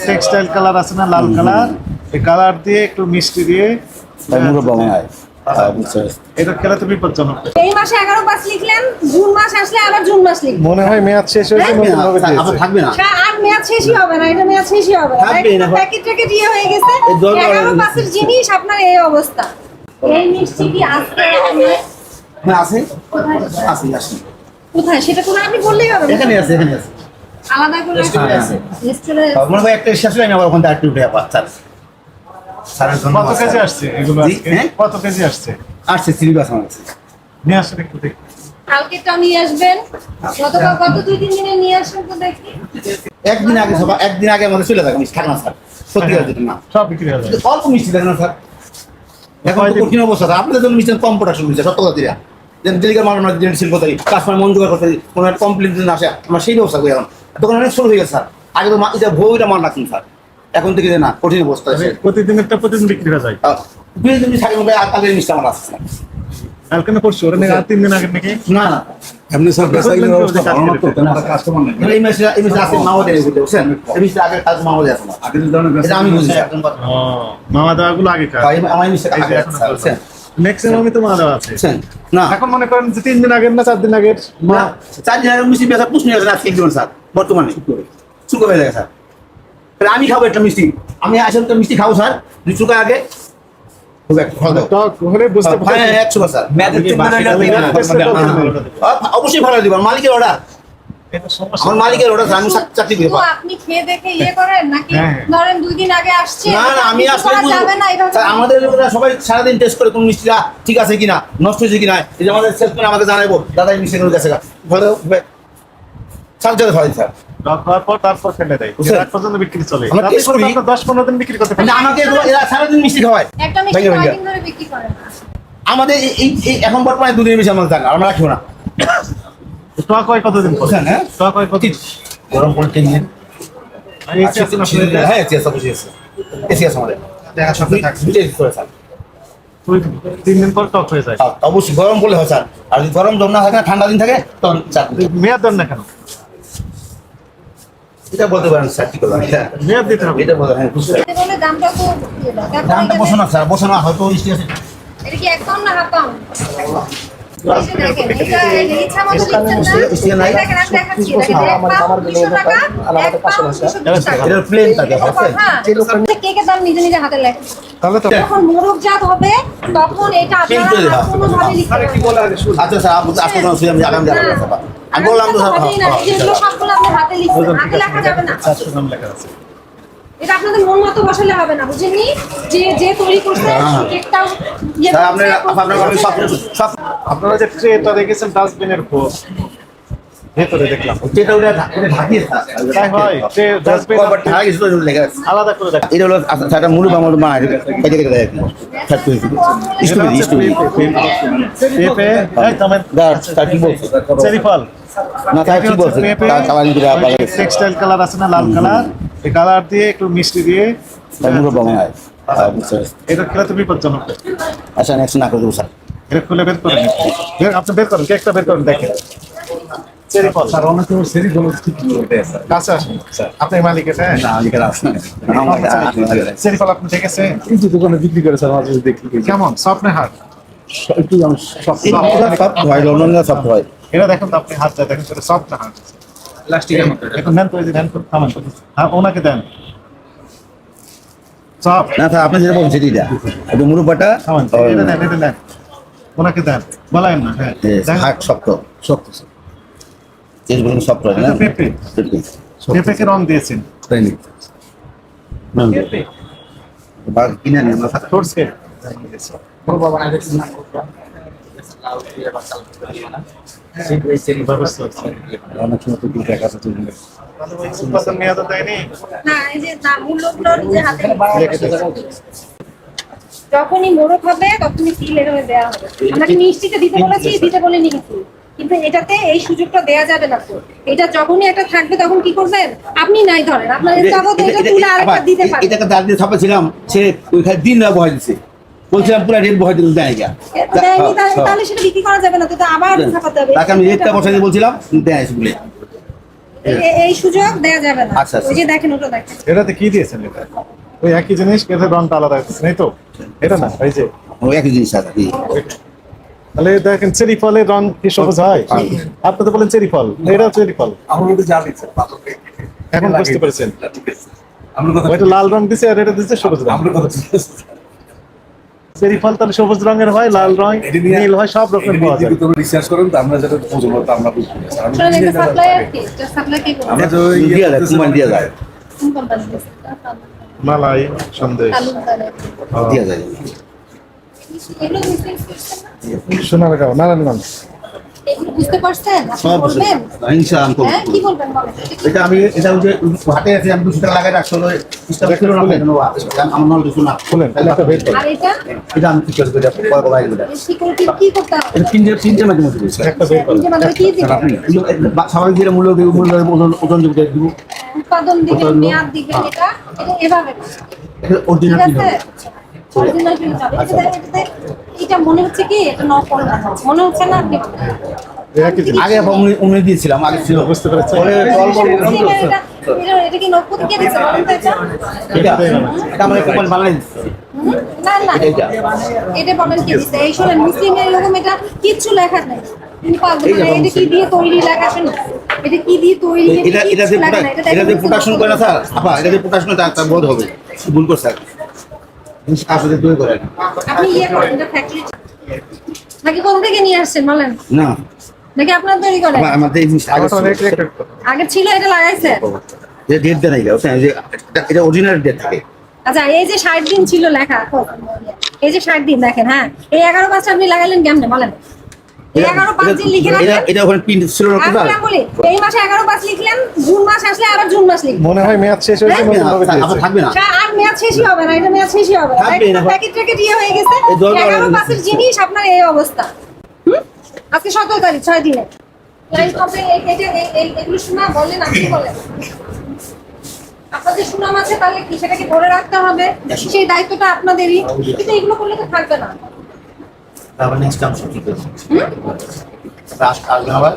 Textile colour আছে না, লাল colour, এই কালার দিয়ে একটু মিষ্টি দিয়ে এটা খেলে তো বিপজ্জনক। এই মাসে 11 পাস লিখলেন, জুন মাস আসলে আবার জুন মাস লিখবেন। মনে হয় মেয়াদ শেষ হয়েছে, নতুন ভাবে দিয়েছে। থাকবে না, আর মেয়াদ শেষই হবে না, এটা মেয়াদ শেষই হবে না। প্যাকেট ট্যাকেট ইয়ে হয়ে গেছে, 11 পাসের জিনিস আপনার এই অবস্থা। এই মিষ্টি কি আজকে আছে? আছে। কোথায় সেটা কোনো আপনি বললেই হবে না। এখানে আছে। আলাদা করে রেস্টুরেন্ট মনে হয় একটা শেষ হলে আমি আবার ওখান থেকে একটু উঠে আবার স্যারের জন্য কত কেজি আসছে এগুলো আজকে? কত কেজি আসছে? আসছে সিলেবাস আমার কাছে। নিয়ে আসেন একটু দেখি। কালকেটাও নিয়ে আসবেন, কত 2-3 দিনে নিয়ে আসবেন তো দেখি। একদিন আগে আমাদের চলে যাবে মিষ্টি থাকে না স্যার, সত্যি কথা না, সব বিক্রি হয়ে যাবে। অল্প মিষ্টি থাকে না স্যার। এখন তো কঠিন অবস্থা স্যার, আপনাদের জন্য মিষ্টি কম প্রোডাকশন হচ্ছে সত্য কথা দিয়া। যেন ডেলিকার মাল আমরা সেল করতে পারি, কাস্টমার মন জোগাড় করতে পারি, কোনো একটা কমপ্লেন যদি না আসে আমরা সেই ব্যবস্থা করি। এখন তখন অনেক শুরু হয়ে গেছে স্যার। আগে তো এটা ভোগটা মাল রাখুন স্যার, এখন থেকে না কঠিন অবস্থা আছে। প্রতিদিন বিক্রি হয়ে যায়। দুই দিন থাকে আগে মিষ্টি আমার আসছে কালকে না পরশু, ওরা নাকি 3 দিন আগে নাকি? না এমনি স্যার বেসাইকেল ব্যবস্থা ভালো না তো, কাস্টমার নেই। এই মিষ্টি আছে মাওয়া দেয় বুঝছেন, এই মিষ্টি আগে কাজ মাওয়া দেয় আছে না, আগের ধরনের এটা আমি বুঝি একদম কথা। ও, মামা দেওয়াগুলো আগে খায়। আমার মিষ্টি এই যে আগে এখন বুঝছেন ম্যাক্সিমামই তো মামা দেওয়া আছে। বুঝছেন না এখন মনে করেন যে 3 দিন আগের না 4 দিন আগের না 4 দিন আগে মিষ্টি বেচা পুষ নিয়ে আসেন আজকে একজন স্যার বর্তমানে শুকো হয়ে যায় স্যার। তাহলে আমি খাবো একটা মিষ্টি, আমি আসলে তো মিষ্টি খাবো স্যার 2 চুকা আগে খুব একটা ভালো দাও। টক হলে বুঝতে পারছি। হ্যাঁ 100 স্যার অবশ্যই ভালো দিব মালিকের অর্ডার, এটা সমস্যা। আমার মালিকের অর্ডার আমি চাকরি করি। তো আপনি খেয়ে দেখে ইয়ে করেন নাকি? হ্যাঁ। ধরেন 2 দিন আগে আসছে, না আমি কিছু আসলে করা যাবে না এভাবে। স্যার আমাদের লোকেরা সবাই সারাদিন টেস্ট করে কোন মিষ্টিটা ঠিক আছে কিনা, নষ্ট হয়েছে কিনা, এই যে আমাদের সেলসম্যান আমাকে জানাবো দাদা এই মিষ্টিগুলো গেছে ভালো স্যার যাতে ভালো স্যার। টক হওয়ার পর তারপর ফেলে দেয়। বুঝছেন? রাত পর্যন্ত বিক্রি চলে। আমরা তাতে টেস্ট করে করি। তো আপনার 10-15 দিন বিক্রি করতে পারেন। মানে আমাকে এরা সারাদিন মিষ্টি খাওয়ায় একটা মিষ্টি ভেঙে ভেঙে। কয়দিন ধরে বিক্রি করেন? আমাদের এই এখন বর্তমানে 2 দিনের বেশি আমাদের থাকে আমরা রাখিও না। টক হয় কতদিন পরে? বুঝছেন, হ্যাঁ? টক হয় কতদিন? গরম করে 3 দিন। আর এই যে আপনার হ্যাঁ এসি আছে অবশ্যই আছে, এসি আছে আমাদের দেখা সাথে থাকে। দুইটাই করে স্যার। 3 দিন পর টক হয়ে যায়। হ্যাঁ, অবশ্যই গরম করলে হয় স্যার, আর যদি গরম যখন না থাকে না ঠান্ডা দিন থাকে তখন স্যার মেয়াদ দেন না কেন? এটা বলতে পারেন স্যার কি করবেন মেয়াদ দিতে হবে। এটা বলতে হ্যাঁ বুঝতে এতে বলে দামটা তো দিয়ে দাও। তারপরে দামটা বসো না স্যার, বসো না হয়তো ইস্টি আছে। এটা কি 1 পাউন্ড না 1/2 পাউন্ড? এসে দেখেন, এটা ইচ্ছা মতো লিখছেন না? দেখেন, আমি দেখাচ্ছি, দেখেন, 1 পাউন্ড 200 টাকা, 1 পাউন্ড 220 টাকা। এটা প্লেন থাকে বুঝছেন। হ্যাঁ, কেকের দাম নিজে হাতে লেখেন। তাহলে তো যখন মোরগজাত হবে তখন এটা আপনারা কোনোভাবে লিখতে পারবেন না। আচ্ছা স্যার আপনি আসতে পারেন আমি আগামী যাবো স্যার। আমি বললাম তো স্যার হবেই না, যেগুলো সবগুলো আপনি হাতে লিখছেন, হাতে লেখা যাবে না। 400 নাম লেখা আছে। এটা আপনাদের মন মতো বসালে হবে না, বুঝেননি? যে তৈরি করছে কেকটাও ইয়ে স্যার করছে, আপনার আমি সব আপনারা যে ট্রেটা দেখেছেন ডাস্টবিনের ভেতরে দেখলাম। যেটা ওটা ঢাকিয়ে স্যার তাই হয়, ট্রে ডাস্টবিন ঢাকা কিছু লেখা আছে। আলাদা করে দেখেন। এটা হলো আচ্ছা এটা মূল আমার মা এটা কেটে দেয় স্যার তুই পেঁপে, এই তো আমার স্যার কি বলছো চেরি ফল। না স্যার কি বলছো কালার দিরা বাজারে টেক্সটাইল কালার আছে না, লাল কালার, এই কালার দিয়ে একটু মিষ্টি দিয়ে মূল বাবা এটা খেলে তো বিপজ্জনক। আচ্ছা নেক্সট না করে দেবো স্যার। এটা খুলে বের করেন, আপনি বের করেন, কেকটা বের করেন, দেখেন চেরি ফল। স্যার অনেক সময় সেরি কোনো ঠিক দেয় স্যার। কাছে আসুন স্যার, আপনি মালিকের। হ্যাঁ, না আজকের আসে না, চেরি ফল আপনি দেখেছে কিন্তু দোকানে বিক্রি করে স্যার মাঝে মাঝে দেখি কেমন সফট না হার্ড? একটু সব সব হয় লন্ডনে সব হয়। এটা দেখুন তো, আপনি হাতটা দেখেন সেটা সফট না হার্ড? প্লাস্টিকের মতো। এখন দেন তো, এই যে দেন তো, থামান তো। হ্যাঁ, ওনাকে দেন সফট। না স্যার আপনি যেটা বলছেন সেটা এটা মুরব্বাটা থামান, এটা দেন, এটা দেন, ওনাকে দেন, বলেন না। হ্যাঁ, দেন। হাট শক্ত শক্ত স্যার, যেগুলো শক্ত হয় না এটা পেঁপে, পেঁপেকে রং দিয়েছেন। তাই নাকি? বা কিনে নেন না স্যার। ফ্রুটস কেক ব্যবস্থা আছে। অনেক সময় তো দুটো টাকা আছে উৎপাদন মেয়াদ দেয়নি। না, এই যে না, মূল্যগুলো নিজে হাতে যখনই মোরগ হবে তখনই সিল এভাবে দেওয়া হবে। আমরা কি মিষ্টিতে দিতে বলেছি, দিতে বলিনি কিন্তু এটাতে এই সুযোগটা দেয়া যাবে না তো। এটা যখনই একটা থাকবে তখন কি করবেন আপনি? নাই ধরেন আপনার জগতে এটা তুলে আরেকটা দিতে পারেন। এটাকে দাঁড় দিয়ে ছাপাছিলাম, সে ওইখানে দিন রাত বহাই দিচ্ছে, বলছিলাম পুরো রেট বহাই দিতে দেয় না। দেয়নি, তাহলে সেটা বিক্রি করা যাবে না, তো আবার ছাপাতে হবে। তাকে আমি রেটটা বসাই দিয়ে বলছিলাম দেয় বলে এই সুযোগ দেয়া যাবে না। আচ্ছা, আচ্ছা। ওই যে দেখেন ওটা দেখেন। এটাতে কি দিয়েছেন এটা? ওই একই জিনিস কিন্তু রংটা আলাদা হচ্ছে এই তো? এটা না এই যে ওই একই জিনিস স্যার। তাহলে দেখেন চেরি ফলের রং কি সবুজ হয়? আপনি তো বলেন চেরি ফল, এটাও চেরি ফল। আমরা তো জানি স্যার পাথরকে এখন বুঝতে পেরেছেন? ঠিক আছে আমরা কথা ওইটা লাল রং দিছে আর এটা দিছে সবুজ রং। আমরা কথা চেরি ফল তাহলে সবুজ রঙের হয়, লাল রং, নীল হয়, সব রকমের পাওয়া যায়। তুমি রিসার্চ করেন তো আমরা যেটা বুঝবো তো আমরা বুঝবো না স্যার। শুনুন, এটা সাপ্লায়ার কি? এটা সাপ্লাই কি করে? আমরা তো দিয়া যায়, কুমার দিয়া যায়। কোন কোম্পানি দিছে? মালাই সন্দেশ তালুকদারের। দিয়া যায়। এগুলো মিসিং সিস্টেম না? সোনারগাঁও নারায়ণগঞ্জ। এগুলো বুঝতে পারছেন? আপনি সব বলবেন? ইনশাআল্লাহ হ্যাঁ, কি বলবেন বলেন? এটা আমি এটা ওই যে হাতে আছে আমি 200 টাকা লাগাই রাখছি হলো সিস্টেম ছিল না কেন আমার নল কিছু না খুলেন তাহলে একটা বের করেন। আর এটা এটা আমি কি করব এটা কয় কয় এটা সিকিউরিটি কি করতে হবে? এটা তিনটে মাঝে মধ্যে দিচ্ছে একটা বের করেন। যে মানে কি দিবেন? আপনি স্বাভাবিক যে মূল্য দিব মূল্য ওজন দিব দিব উৎপাদন দিবেন, মেয়াদ দিবেন, এটা এভাবে না। এটা অরিজিনাল ঠিক আছে? অরিজিনাল কি হবে? এটা মনে হচ্ছে কি এটা নকল মনে হচ্ছে না আপনি একই জিনিস। আগে উনি দিয়েছিলাম আগে ছিল বুঝতে পেরেছেন? পরে অল্প এটা কি নকল কে দিচ্ছে বলেন তো এটা? এটা আমার কোম্পানি বানাই দিচ্ছে না না এইটা। এটা বলেন কি দিচ্ছে? এই শুনেন মুসলিম এরকম এটা কিচ্ছু লেখা নেই। এটা কি দিয়ে তৈরি লেখা আছে না? এটা কি দিয়ে তৈরি এটা এটা যে এটা যে প্রোডাকশন করে না স্যার আপা এটা যে প্রোডাকশন তার বোধ হবে ভুল করছে স্যার আসলে দুই করে আপনি ইয়ে করেন এটা ফ্যাক্টরি নাকি কোথা থেকে নিয়ে আসছেন বলেন? না নাকি আপনার তৈরি করেন? আমাদের এই জিনিস আগে অনেক রেকর্ড করো। আগে ছিল এটা লাগাইছে? যে ডেট দেয় নাই যে এটা অরিজিনাল ডেট থাকে আচ্ছা এই যে 60 দিন ছিল লেখা এই যে 60 দিন দেখেন হ্যাঁ এই 11/5 আপনি লাগাইলেন কেমনে বলেন? এই 11/5 দিন লিখে এটা রাখলেন এটা ওখানে প্রিন্ট ছিল না আমি না বলি এই মাসে 11/5 লিখলেন জুন মাস আসলে আবার জুন মাস লিখবেন মনে হয় মেয়াদ শেষ হয়েছে নতুন ভাবে আবার দিয়েছে। থাকবে না আর মেয়াদ শেষই হবে না এটা মেয়াদ শেষই হবে না থাকবে না। প্যাকেট ট্যাকেট ইয়ে হয়ে গেছে এই দরকার 11/5 এর জিনিস আপনার এই অবস্থা আজকে 17 তারিখ 6 দিনে লাইন কমপ্লেন এগুলো শোনা বললেন আপনি বলেন আপনাদের সুনাম আছে তাহলে কি সেটাকে ধরে রাখতে হবে সেই দায়িত্বটা আপনাদেরই কিন্তু এগুলো করলে তো থাকবে না তারপর নেক্সট টাইম সব ঠিক আছে আসবে আবার